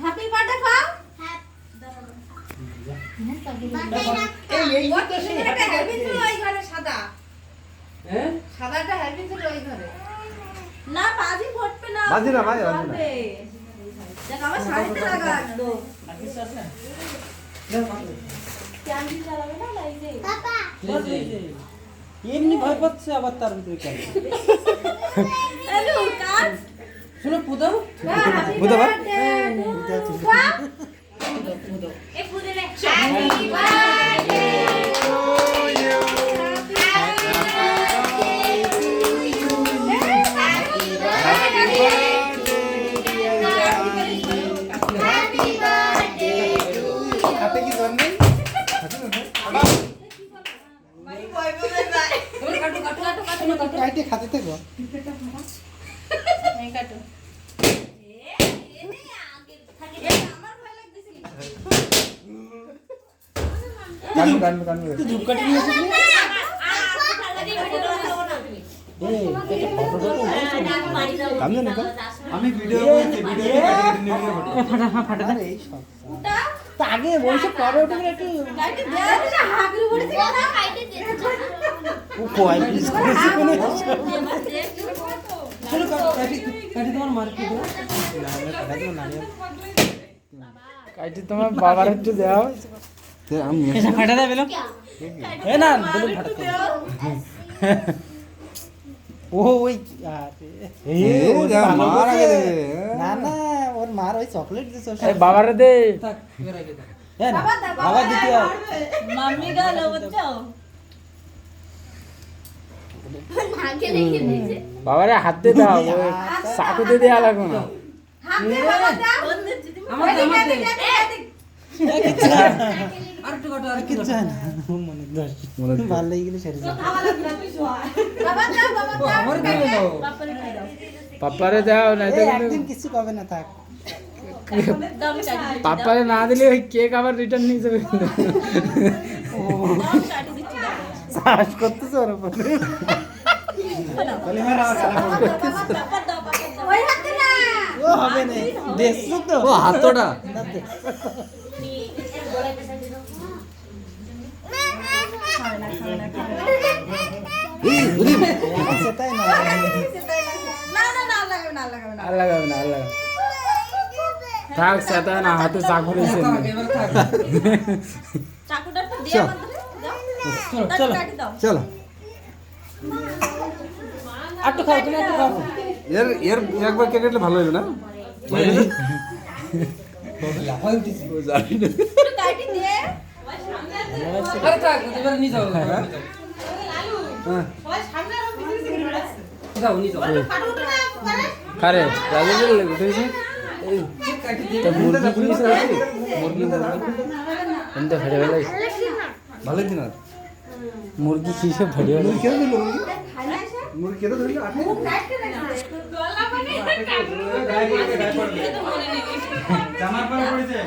happy birthday খাও এই তো সে হ্যাপি ছিল ওই ঘরে সাদা হ্যাঁ সাদাটা হ্যাপি ছিল ওই ঘরে না বাজি ফুটবে না বাজি না ভাই দেখ আমার শাড়িতে লাগা একদম ক্যান্ডি জ্বালাবে না এই যে পাপা এমনি ভয় পাচ্ছে আবার তার ভিতরে কেন হ্যালো কাজ শুনো পুদাও বুঝতে পার এ পুদে রে হ্যাপি বার্থডে টু ইউ হাতে কি ধর নেই কাইটে খাতে থাকো এই কাটো আগে থাকে আমার ভয় লাগতেছিল কানু তুই ধূপকাঠি নিয়ে এসেছিস কামনে না আমি ভিডিও করছি ভিডিও ফাটা এই সব উটা তা আগে বসে পরে ওটা একটু কাইটে দেয়া না হাগরি পড়েছে না কাইটে দিয়েছে ও কয় পিস করেছে কোনে চলো কাঠি কাঠি তোমার মার্কেট না আমরা ফাটা দিব না কাইটে তোমার বাবার একটু দাও আমি এসে ফাটা দেবে লোক এ না বলুন ফাটাতে ও ওই না না ওর মার ওই চকলেট দিছে বাবারে দে থাক এর আগে থাক বাবা দিতে মাম্মি গেল বুঝছো আগে দেখে দিয়েছে বাবারে হাত দে দাও ওই চাকুতে দেয়া লাগবে না হাত দে বাবা দাও আমার দে আর একটু কাটো আর একটু কিচ্ছু না মনে দোষ ভালো লাগি গেলে সেরে যাবে বাবা দাও বাবা দাও আমার দিলে দাও বাপারে খাই দাও পাপ্পারে দাও নাই তো কিন্তু একদিন কিছু কবে না থাক দাও কাটি পাপ্পারে না দিলে ওই কেক আবার রিটার্ন নিয়ে যাবে দাও কাটি দিচ্ছি দাও সাহস করতেছ ওর উপরে বলি মারা কালা পড়বে বাবা দাও ওই হাতে না ও হবে না দেখছো তো ও হাতটা সেটাই না না না না লাগাবে না লাগাবে না আর লাগাবে না আর লাগাবে থাক সেটা না হাতে চাকু রয়েছে এবার থাক চাকুটা একটু দিয়ে আমাদের দাও চলো চলো চলো কাটি দাও চলো একটু খাও তুমি একটু খাও এর এর একবার কেটে দিলে ভালো হবে না লাফাই উঠেছি ও জানি না একটু কাটি দে আরে থাক এবার নিয়ে যাও হ্যাঁ যাও নিয়ে যাও কারে রাজু বলে উঠেছে এই কাটি দিয়ে তো মুরগি পুলিশ আছে মুরগি এমনি ফেড়ে ফেলে ভালো দিন আর মুরগি কি সব ফেড়ে ফেলে কেন দিল মুরগি কেন ধরলি মুখ কাটতে রাখছে গলা মানে জামার পরে পড়েছে